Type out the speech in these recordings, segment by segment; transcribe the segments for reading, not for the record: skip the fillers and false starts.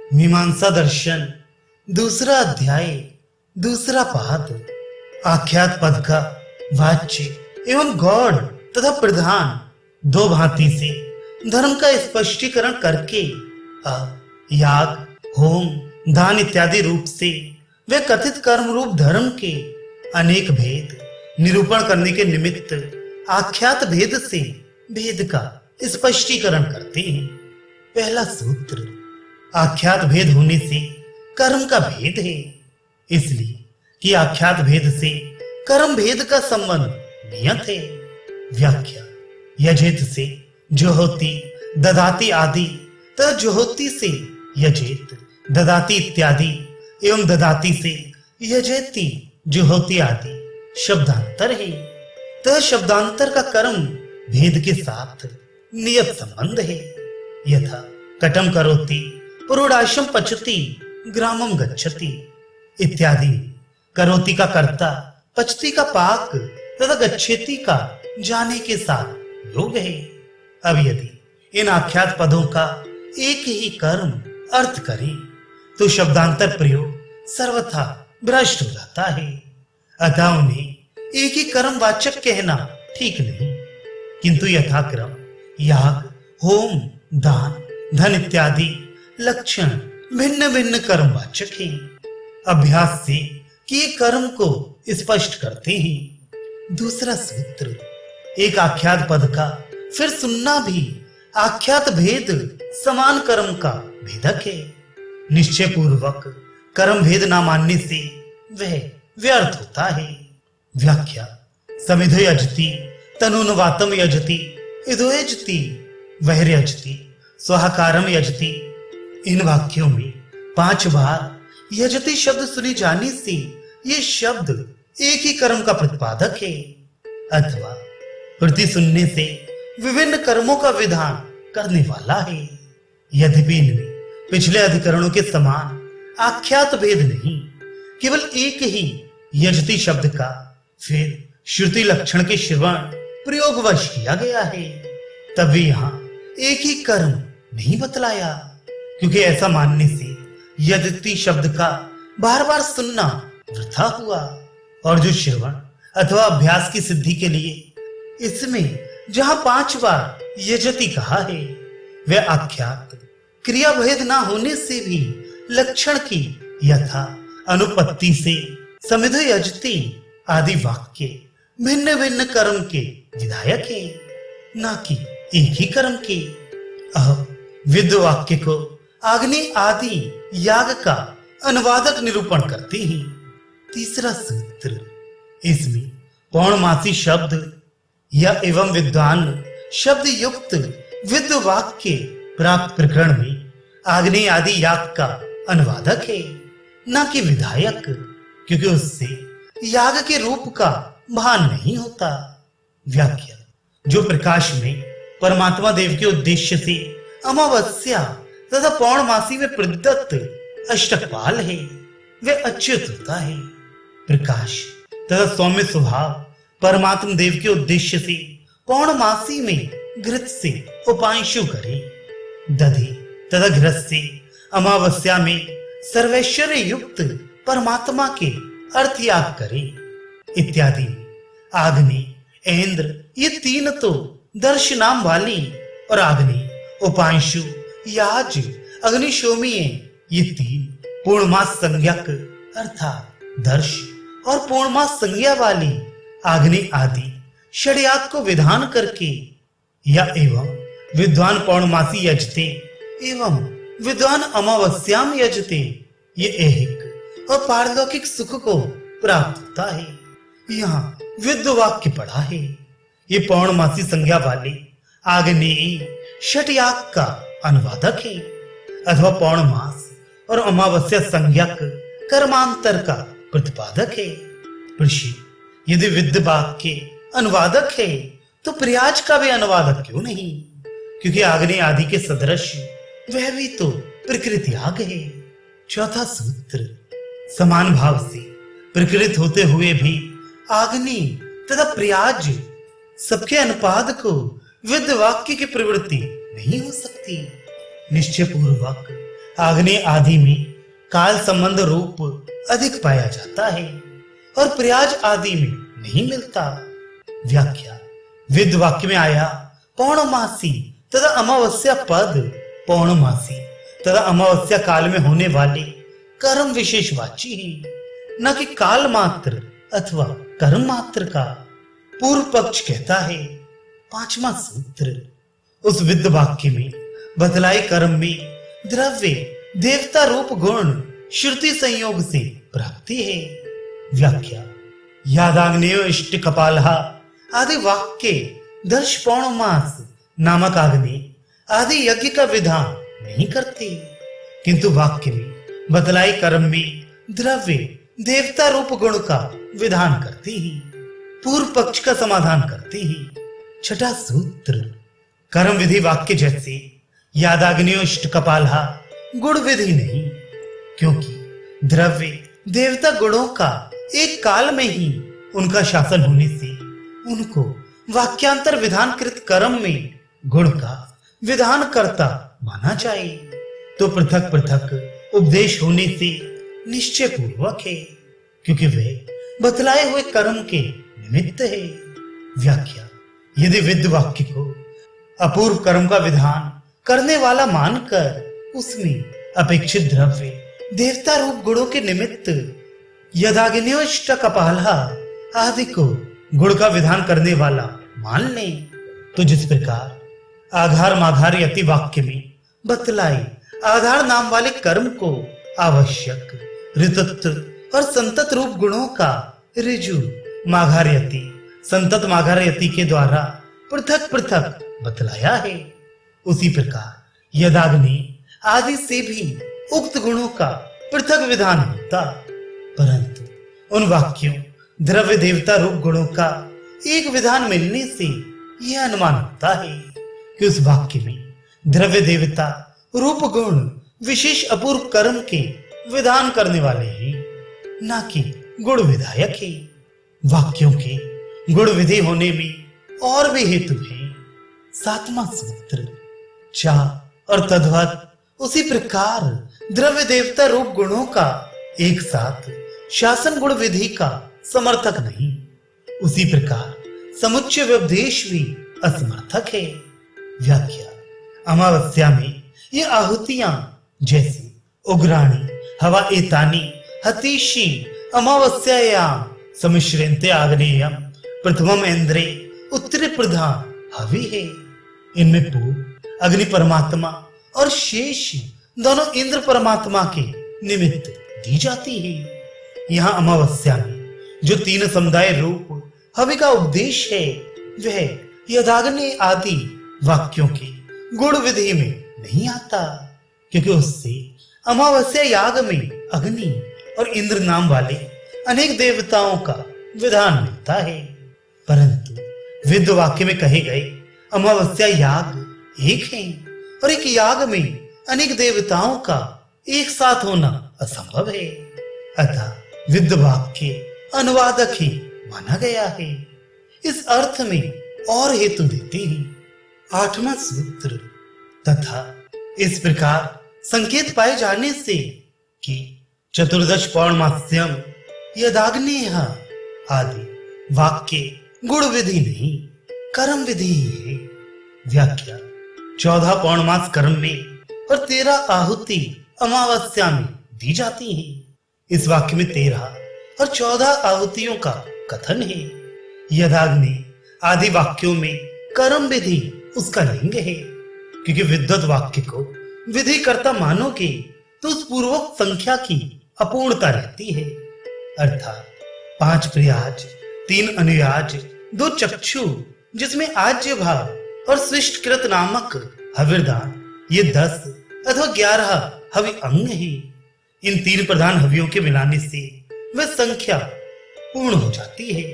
मीमांसा दर्शन दूसरा अध्याय दूसरा पाद। आख्यात पद का वाच्य एवं गौड़ तथा प्रधान दो भांति से धर्म का स्पष्टीकरण करके याग, होम, दान इत्यादि रूप से वे कथित कर्म रूप धर्म के अनेक भेद निरूपण करने के निमित्त आख्यात भेद से भेद का स्पष्टीकरण करते हैं। पहला सूत्र, आख्यात भेद होने से कर्म का भेद है, इसलिए कि आख्यात भेद से कर्म भेद का संबंध नियत है। व्याख्या, यजेत से जोहोति, ददाति आदि तथा जोहोति से यजेत, ददाति इत्यादि एवं ददाति से यजेति, जोहोति आदि शब्दांतर है। तथा शब्दांतर का कर्म भेद के साथ नियत संबंध है। यथा कटम करोति पुरोडाशम पचति ग्रामम गच्छति इत्यादि। करोति का कर्ता, पचति का पाक तथा गच्छति का जाने के साथ योग है। अब यदि इन आख्यात पदों का एक ही कर्म अर्थ करें तो शब्दांतर प्रयोग सर्वथा भ्रष्ट हो जाता है। अतः उन्हें एक ही कर्म वाचक कहना ठीक नहीं, किंतु यथाक्रम याग, होम, दान, धन इत्यादि लक्षण भिन्न भिन्न कर्म वाचक हैं। अभ्यास से किए कर्म को स्पष्ट करते हैं। दूसरा सूत्र, एक आख्यात पद का फिर सुनना भी आख्यात भेद समान कर्म का भेदक है। निश्चय पूर्वक कर्म भेद न मानने से वह व्यर्थ होता है। व्याख्या, समिधो यजति तनुनवातम यजति इदो यजति वैर्यजति स्वाहाकारम यजति। इन वाक्यों में 5 बार यजति शब्द सुनी जाने से ये शब्द एक ही कर्म का प्रतिपादक है, अथवा प्रति सुनने से विभिन्न कर्मों का विधान करने वाला है। यद्यपि इनमें पिछले अधिकरणों के समान आख्यात भेद नहीं, केवल एक ही यजति शब्द का फिर श्रुति लक्षण के श्रवण प्रयोगवश किया गया है, तब भी यहाँ एक ही कर्म नहीं बतलाया, क्योंकि ऐसा मानने से यजति शब्द का बार बार सुनना वृथा हुआ। और जो श्रवण अथवा अभ्यास की सिद्धि के लिए इसमें जहां 5 बार यजति कहा है, वह आख्यात क्रिया भेद ना होने से भी लक्षण की यथा अनुपत्ति से समिधो यजति आदि वाक्य भिन्न भिन्न कर्म के विधायक है, ना कि एक ही कर्म के। विद वाक्य को अग्नि आदि याग का अनुवादक निरूपण करते हैं। तीसरा सूत्र, इसमें पौर्णमासी शब्द या एवं विद्वान शब्द युक्त विद वाक्य प्राप्त प्रकरण में अग्नि आदि याग का अनुवादक है, न कि विधायक, क्योंकि उससे याग के रूप का भान नहीं होता। व्याख्या, जो प्रकाश में परमात्मा देव के उद्देश्य से अमावस्या तथा पौर्णमासी में प्रदत्त अष्टकपाल है, वह अच्युत होता है। प्रकाश तथा सौम्य स्वभाव परमात्मा देव के उद्देश्य से पौर्णमासी में घृत से उपांशु करे, दधि तथा घृत से अमावस्या में सर्वैश्वर्य युक्त परमात्मा के अर्थ याग करे इत्यादि। आग्नि, इंद्र ये 3 तो दर्श नाम वाली और अग्नि, उपांशु, याज, अग्निशोमीय ये 3 पूर्णमास संज्ञक अर्थात दर्श और पूर्णमास संज्ञा वाली अग्नि आदि षड्याग को विधान करके या एवं विद्वान पौर्णमासी यजते एवं विद्वान अमावस्या में यजते ये ऐहिक और पारलौकिक सुख को प्राप्त होता है। यहाँ विद्ध वाक्य पढ़ा है, ये पौर्णमासी संज्ञा वाले आग्नेयी षट्याग का अनुवादक है, अथवा पौर्णमास और अमावस्या संज्ञक कर्मांतर का प्रतिपादक है। ऋषि, यदि विद्ध वाक्य अनुवादक है तो प्रयाज का भी अनुवादक क्यों नहीं, क्योंकि आग्नि आदि के सदृश वह भी तो प्रकृति आग है। चौथा सूत्र, समान भाव से प्रकृत होते हुए भी आग्नि तथा प्रयाज सबके अनुपाद को विद्ध वाक्य की प्रवृत्ति नहीं हो सकती। निश्चय पूर्वक आग्नेय आदि में काल संबंध रूप अधिक पाया जाता है और प्रयाज आदि में नहीं मिलता। व्याख्या। विद वाक्य में आया पौर्णमासी तथा अमावस्या पद पौर्णमासी तथा अमावस्या काल में होने वाले कर्म विशेषवाची है, न कि काल मात्र अथवा कर्म मात्र का। पूर्व पक्ष कहता है 5वां सूत्र, उस विद वाक्य में बतलाए कर्म में द्रव्य देवता रूप गुण श्रुति संयोग से प्राप्ति है। व्याख्या। यादाग्नेय इष्ट कपालहा आदि वाक्य दर्श पौर्णमास नामक अग्नि आदि यज्ञ का विधान नहीं करते, किंतु वाक्य में बतलाई कर्म में द्रव्य देवता रूप गुण का विधान करते ही, पूर्व पक्ष का समाधान करते ही। 6वां सूत्र, कर्म विधि वाक्य जैसे यादाग्नियो इष्ट कपालहा गुण विधि नहीं, क्योंकि द्रव्य देवता गुणों का एक काल में ही उनका शासन होने से उनको वाक्यांतर विधानकृत कर्म में गुण का विधान करता माना जाए, तो पृथक पृथक उपदेश होने से निश्चय पूर्वक है, क्योंकि वे बतलाए हुए कर्म के निमित्त है। व्याख्या। यदि विद वाक्य को अपूर्व कर्म का विधान करने वाला मानकर उसमें अपेक्षित द्रव्य देवता रूप गुणों के निमित्त यदाग्नियोष्ट कपालहा आदि को गुण का विधान करने वाला मान ले, तो जिस प्रकार आधार माधार यति वाक्य में बतलाई आधार नाम वाले कर्म को आवश्यक ऋतत्व और संतत रूप गुणों का ऋजु माघार्यति संतत माघार्यति के द्वारा पृथक पृथक बतलाया है, उसी प्रकार यदाग्नि आदि से भी उक्त गुणों का पृथक विधान होता, परंतु उन वाक्यों द्रव्य देवता रूप गुणों का एक विधान मिलने से यह अनुमान होता है कि उस वाक्य में द्रव्य देवता रूप गुण विशेष अपूर्व कर्म के विधान करने वाले हैं, न कि गुण विधायक है। वाक्यों के गुण विधि होने में और भी हेतु है। 7वां सूत्र, चा और तद्वत उसी प्रकार द्रव्य देवता रूप गुणों का एक साथ शासन गुण विधि का समर्थक नहीं, उसी प्रकार समुच्चय व्यपदेश भी असमर्थक है। व्याख्या। अमावस्या में ये आहुतियां जैसे उग्राणी हवा एतानी हतीशी अमावस्यायाम समिश्रन्ते आग्नेयम प्रथमम इंद्रे उत्तरी प्रधान हवि है। इनमें पूर्व अग्नि परमात्मा और शेष दोनों इंद्र परमात्मा के निमित्त दी जाती है। यहाँ अमावस्या में जो 3 समुदाय रूप हवि का उपदेश है वह यदाग्नि आदि वाक्यों के गुण विधि में नहीं आता, क्योंकि उससे अमावस्या याग में अग्नि और इंद्र नाम वाले अनेक देवताओं का विधान मिलता है, परंतु विद वाक्य में कहे गए अमावस्या याग एक है और एक याग में अनेक देवताओं का एक साथ होना असंभव है। अतः विद वाक्य अनुवादक ही माना गया है। इस अर्थ में और हेतु देते हैं। 8वां सूत्र, तथा इस प्रकार संकेत पाए जाने से कि चतुर्दश पौर्णमास्यम यदाग्नेय आदि वाक्य गुण विधि नहीं कर्म विधि है। व्याख्या। 14 पौर्णमास कर्म में और 13 आहुति अमावस्या में दी जाती है। इस वाक्य में 13 और 14 आहुतियों का कथन है। यदाग्नि आदि वाक्यों में कर्म विधि उसका लिंग है, क्योंकि विद्वत वाक्य को विधि कर्ता मानोगे तो उस पूर्वक संख्या की अपूर्णता रहती है, अर्थात 5 प्रयाज 3 अनुयाज 2 चक्षु जिसमें आज्य भाव और सृष्टकृत नामक हविर्दान ये 10 अथवा 11 हवि अंग है। इन 3 प्रधान हवियों के मिलाने से वह संख्या पूर्ण हो जाती है।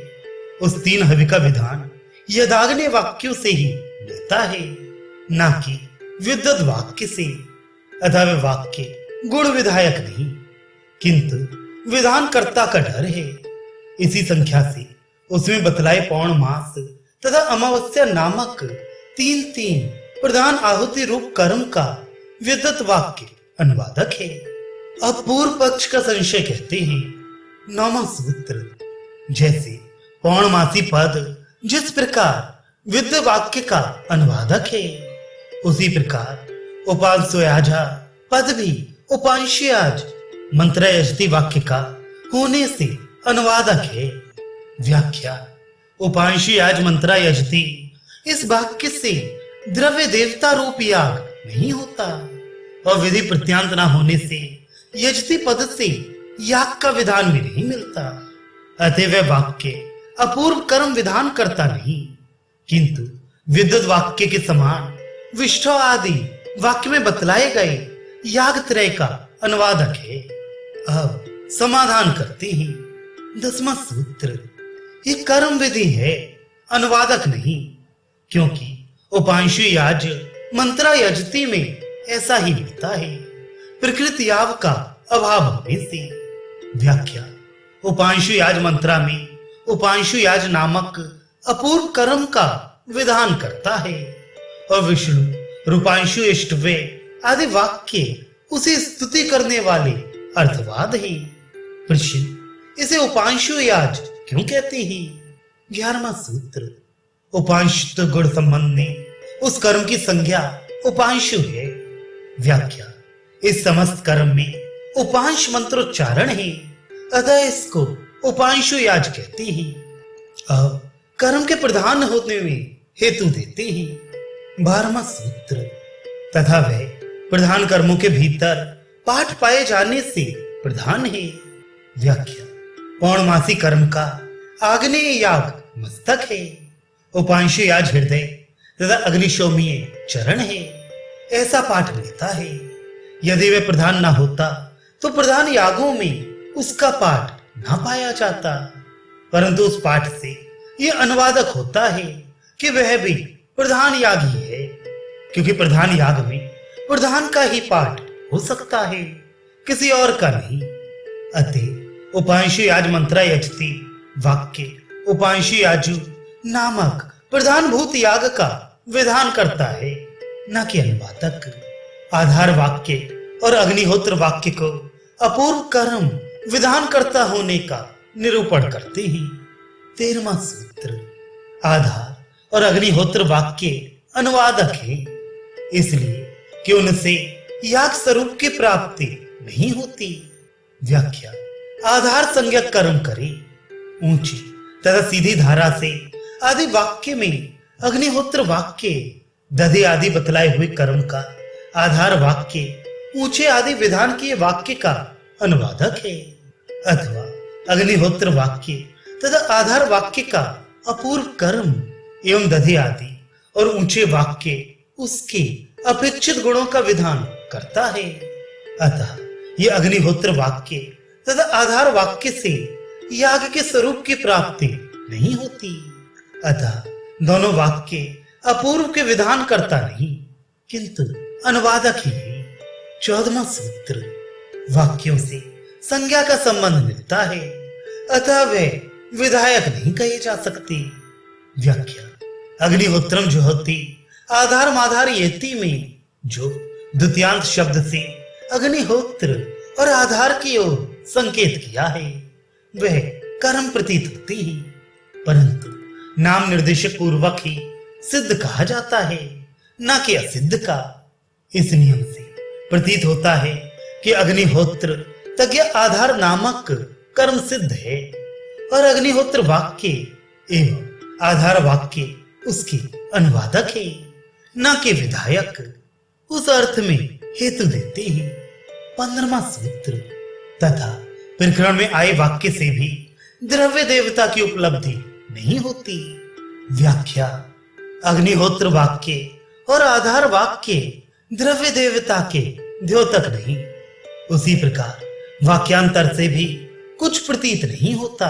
उस 3 हवि का विधान यदाग्नि वाक्यों से ही मिलता है, न कि विद्वत वाक्य से। अतः वह वाक्य गुण विधायक नहीं किंतु विधान कर्ता का डर है। इसी संख्या से उसमें बतलाए पौर्णमास तथा अमावस्या नामक 3 प्रधान आहुति रूप कर्म का विद्वत वाक्य अनुवादक है। अब पूर्व पक्ष का संशय कहते हैं, 9वां सूत्र, जैसे पौर्णमासी पद जिस प्रकार विद्य वाक्य का अनुवादक है, उसी प्रकार उपांशुयाजा पद भी उपांशुयाज मंत्रयजति वाक्य का होने से अनुवादक है। व्याख्या, उपांशुयाज मंत्रयजति इस वाक्य से द्रव्य देवता रूप याग नहीं होता और विधि प्रत्यांत न होने से यजति पद से याग का विधान भी नहीं मिलता। अतः वह वाक्य अपूर्व कर्म विधान करता नहीं, किंतु विद्युत वाक्य के समान विष्ठो आदि वाक्य में बतलाए गए याग त्रय का अनुवादक है। अब समाधान करते हैं। 10वां सूत्र, ये कर्म विधि है, अनुवादक नहीं, क्योंकि उपांशु याज मंत्रा यजति में ऐसा ही मिलता है, प्रकृत याव का अभाव होने से। व्याख्या, उपांशु याज मंत्रा में उपांशु याज नामक अपूर्व कर्म का विधान करता है और विष्णु रूपांशु इष्टवे आदि वाक्य उसे स्तुति करने वाले अर्थवाद है। प्रश्न, इसे उपांशु याज क्यों कहते हैं? 11वां सूत्र, उपांशुत्व गुण संबंध में उस कर्म की संज्ञा उपांशु है। व्याख्या, इस समस्त कर्म में उपांश मंत्रोच्चारण है, अतः इसको उपांशु याज कहते हैं। अब कर्म के प्रधान होने में हेतु देते हैं। 12वां सूत्र, तथा वह प्रधान कर्मों के भीतर पाठ पाए जाने से प्रधान है। व्याख्या, पौर्णमासी कर्म का आग्नेय याग मस्तक है, उपांशु याज हृदय तथा अग्निशोमीय चरण है, ऐसा पाठ मिलता है। यदि वह प्रधान न होता तो प्रधान यागों में उसका पाठ न पाया जाता, परंतु उस पाठ से यह अनुवादक होता है कि वह भी प्रधान याग ही है, क्योंकि प्रधान याग में प्रधान का ही पाठ हो सकता है, किसी और का नहीं। अतः उपांशु याज मंत्रा यजति वाक्य उपांशु याजु नामक प्रधान भूत याग का विधान करता है, न कि अनुवादक। आधार वाक्य और अग्निहोत्र वाक्य को अपूर्व कर्म विधान करता होने का निरूपण करते हैं। 13वां सूत्र, आधार और अग्निहोत्र वाक्य अनुवादक है, इसलिए कि उनसे याग स्वरूप की प्राप्ति नहीं होती। व्याख्या, आधार संज्ञक कर्म करे, ऊंची तथा सीधी धारा से आदि वाक्य में अग्निहोत्र वाक्य दधे आदि बतलाए हुए कर्म का आधार वाक्य ऊंचे आदि विधान किए वाक्य का अनुवादक है, अथवा अग्निहोत्र वाक्य तथा आधार वाक्य का अपूर्व कर्म एवं दधे आदि और ऊंचे वाक्य उसके अपेक्षित गुणों का विधान करता है। अतः ये अग्निहोत्र वाक्य तथा आधार वाक्य से याग के स्वरूप की प्राप्ति नहीं होती। अतः दोनों वाक्य अपूर्व के विधान करता नहीं, किंतु अनुवादक ही है। 14वां सूत्र, वाक्यों से संज्ञा का संबंध मिलता है, अतः वे विधायक नहीं कहे जा सकते। व्याख्या, अग्निहोत्रम जुहोति आधार माधार येति में जो द्वितीयांत शब्द से अग्निहोत्र और आधार की ओर संकेत किया है वह कर्म प्रतीत होती है, परंतु नाम निर्देशक पूर्वक ही सिद्ध कहा जाता है, न कि असिद्ध का। इस नियम से प्रतीत होता है कि अग्निहोत्र तज्ञ आधार नामक कर्म सिद्ध है और अग्निहोत्र वाक्य एवं आधार वाक्य उसके अनुवादक है, न कि विधायक। उस अर्थ में हेतु देते हैं। 15वां सूत्र, तथा प्रकरण में आए वाक्य से भी द्रव्य देवता की उपलब्धि नहीं होती। व्याख्या, अग्निहोत्र वाक्य और आधार वाक्य द्रव्य देवता के द्योतक नहीं, उसी प्रकार वाक्यांतर से भी कुछ प्रतीत नहीं होता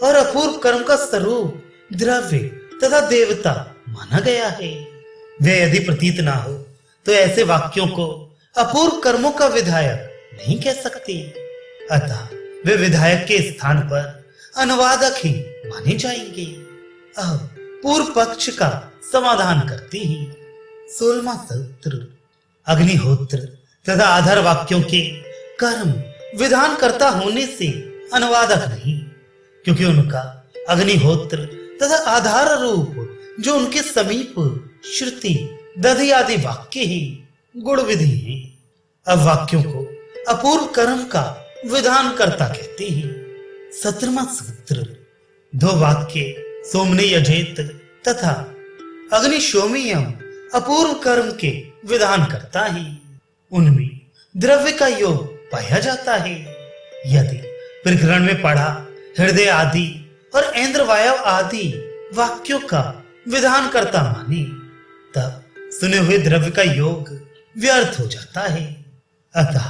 और अपूर्व कर्म का स्वरूप द्रव्य तथा देवता माना गया है। वे यदि प्रतीत ना हो तो ऐसे वाक्यों को अपूर्व कर्मों का विधायक नहीं कह सकते, अतः वे विधायक के स्थान पर अनुवादक ही माने जाएंगे। अब पूर्व पक्ष का समाधान करते हैं। 16वां सूत्र, अग्निहोत्र तथा आधार वाक्यों के कर्म विधान कर्ता होने से अनुवादक नहीं, क्योंकि उनका अग्निहोत्र तथा आधार रूप जो उनके समीप श्रुति दधि आदि वाक्य ही गुण विधि है। अब वाक्यों को अपूर्व कर्म का विधान कर्ता कहते हैं। 17वां सूत्र। दो वाक्य सोमने यजेत तथा अग्निशोमियम अपूर्व कर्म के विधान करता है। उनमें द्रव्य का योग पाया जाता है। यदि प्रकरण में पढ़ा हृदय आदि और ऐन्द्रवायव आदि वाक्यों का विधान करता माने, तब सुने हुए द्रव्य का योग व्यर्थ हो जाता है। अतः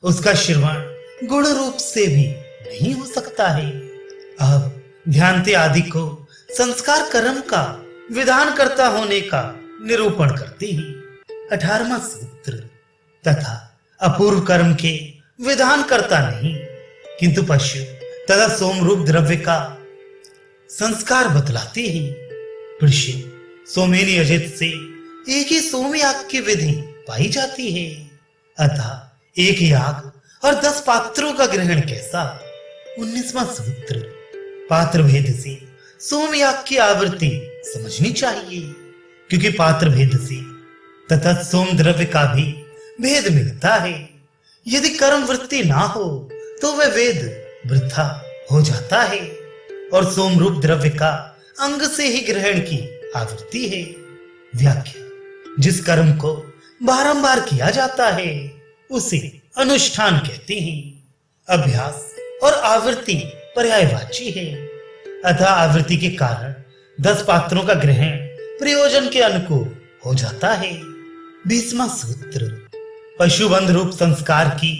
उसका श्रवण गुण रूप से भी नहीं हो सकता है। अब ध्यानते आदि को संस्कार कर्म का विधान करता होने का निरूपण करते हैं। 18वां सूत्र। तथा अपूर्व कर्म के विधान करता नहीं, किंतु पशु तथा सोम रूप द्रव्य का संस्कार बतलाते हैं। पृष्य सोमेन यजित से एक ही सोम याग की विधि पाई जाती है। अतः एक याग और 10 पात्रों का ग्रहण कैसा। 19वां सूत्र। पात्र भेद से सोम याग की आवृत्ति समझनी चाहिए, क्योंकि पात्र भेद से तथा सोम द्रव्य का भी भेद मिलता है। यदि कर्म वृत्ति ना हो तो वह वेद वृथा हो जाता है, और सोम रूप द्रव्य का अंग से ही ग्रहण की आवृत्ति है। व्याख्या। जिस कर्म को बारंबार किया जाता है उसे अनुष्ठान कहते हैं। अभ्यास और आवृत्ति पर्यायवाची है। अतः आवृत्ति के कारण 10 पात्रों का ग्रहण प्रयोजन के अनुकूल हो जाता है। 20वां सूत्र। पशुबंध रूप संस्कार की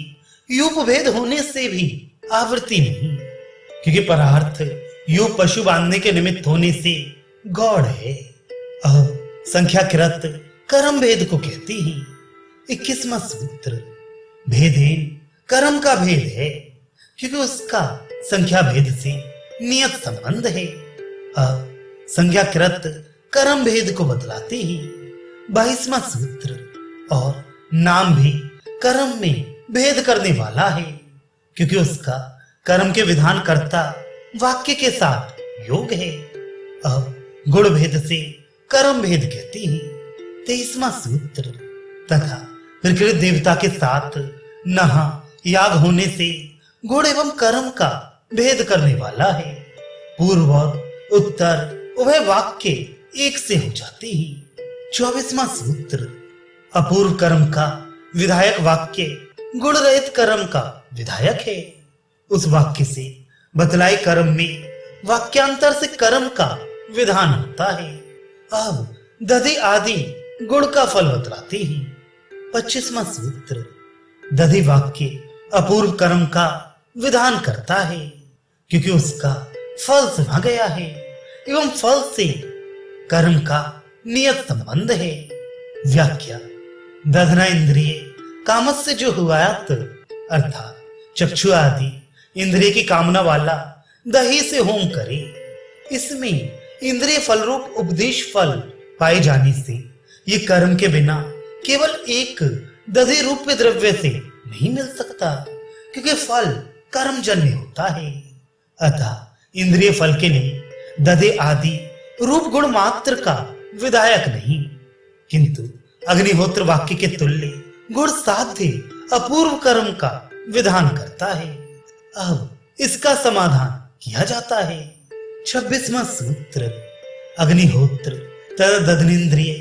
यूप भेद होने से भी आवृत्ति नहीं, क्योंकि परार्थ यूप पशु बांधने के निमित्त होने से गौड़ है। अब संख्याकृत कर्म भेद को कहते हैं। 21वां सूत्र। भेदेन कर्म का भेद है, क्योंकि उसका संख्या भेद से नियत संबंध है। अब संख्याकृत कर्म भेद को बतलाते ही 22वां सूत्र। और नाम भी कर्म में भेद करने वाला है, क्योंकि उसका कर्म के विधान कर्ता वाक्य के साथ योग है। अब गुण भेद से कर्म भेद कहते हैं। 23वां सूत्र। तथा प्रकृत देवता के साथ नहा याग होने से गुण एवं कर्म का भेद करने वाला है। पूर्व और उत्तर उभय वाक्य एक से हो जाते हैं। 24वां सूत्र। अपूर्व कर्म का विधायक वाक्य गुण रहित कर्म का विधायक है। उस वाक्य से बतलाए कर्म में वाक्यांतर से कर्म का विधान होता है। अब दधि आदि गुण का फल बतलाते हैं। 25वां सूत्र। दधि वाक्य अपूर्व कर्म का विधान करता है, क्योंकि उसका फल सुना गया है एवं फल से कर्म का नियत संबंध है। व्याख्या। दधना इंद्रिय कामस्य जो हुआत, अर्थात चक्षु आदि इंद्रिय की कामना वाला दही से होम करे। इसमें इंद्रिय फल रूप उपदेश फल पाए जाने से ये कर्म के बिना केवल एक दधि रूप द्रव्य से नहीं मिल सकता, क्योंकि फल कर्मजन्य होता है। अतः इंद्रिय फल के लिए दधि आदि रूप गुण मात्र का विधायक नहीं, किंतु अग्निहोत्र वाक्य के तुल्य गुण साध्य अपूर्व कर्म का विधान करता है। अब इसका समाधान किया जाता है। 26वां सूत्र। अग्निहोत्र तथा दधनेन्द्रिय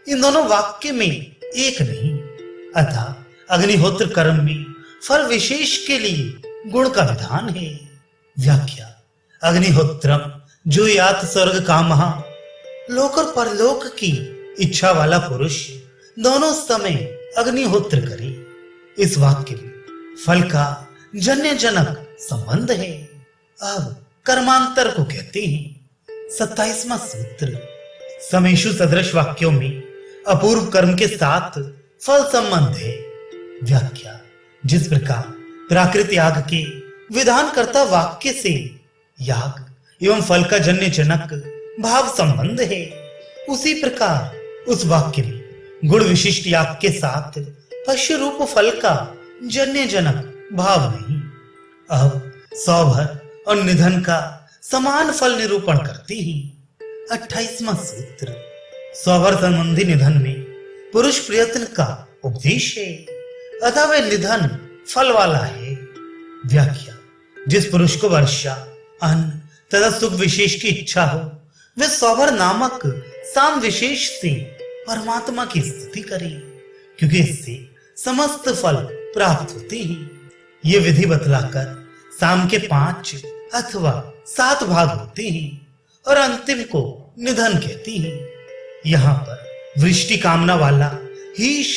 इन दोनों वाक्य में एक नहीं, अतः अग्निहोत्र कर्म में फल विशेष के लिए गुण का विधान है। व्याख्या। अग्निहोत्रम जो यात स्वर्ग कामहा, लोक और परलोक की इच्छा वाला पुरुष दोनों समय अग्निहोत्र करे। इस वाक्य में फल का जन्य जनक संबंध है। अब कर्मांतर को कहते हैं। 27वां सूत्र। समेषु सदृश वाक्यों में अपूर्व कर्म के साथ फल संबंध है। व्याख्या। जिस प्रकार प्राकृत याग के विधान करता वाक्य से याग एवं फल का जन्य जनक भाव संबंध है, उसी प्रकार उस वाक्य में गुण विशिष्ट याग के साथ पशु रूप फल का जन्य जनक भाव नहीं। अब सौभर और निधन का समान फल निरूपण करती ही 28वां सूत्र। सौभर संबंधी निधन में पुरुष प्रयत्न का उपदेश है, अतः वह निधन फल वाला है। व्याख्या: जिस पुरुष को वर्षा, अन्न तथा सुख विशेष की इच्छा हो, वह सौभर नामक साम विशेष से परमात्मा की स्तुति करे, क्योंकि इससे समस्त फल प्राप्त होते हैं। ये विधि बतलाकर साम के 5 अथवा 7 भाग होते हैं और अंतिम को निधन कहती हैं। यहाँ पर वृष्टि कामना वाला हीश,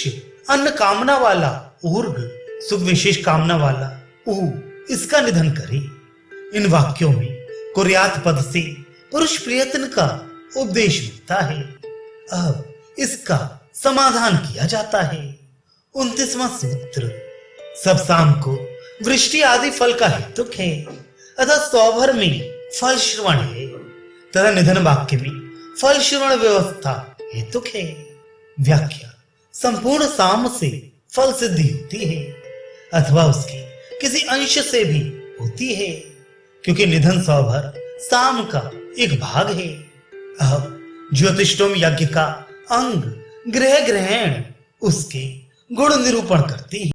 अन्न कामना वाला ऊर्ग, सुख विशेष कामना वाला ऊ इसका निधन करे। इन वाक्यों में कुर्यात पद से पुरुष प्रयत्न का उपदेश मिलता है। अब इसका समाधान किया जाता है। 29वां सूत्र। सब साम को वृष्टि आदि फल का हेतुक है, अतः सौभर में फल श्रवण है तथा निधन वाक्य में फल श्रवण व्यवस्था हेतुक है। व्याख्या: संपूर्ण साम से फल सिद्धि होती है अथवा उसके किसी अंश से भी होती है, क्योंकि निधन सौभर साम का एक भाग है। अब ज्योतिषोम यज्ञ का अंग गृह ग्रहण उसके गुण निरूपण करती है।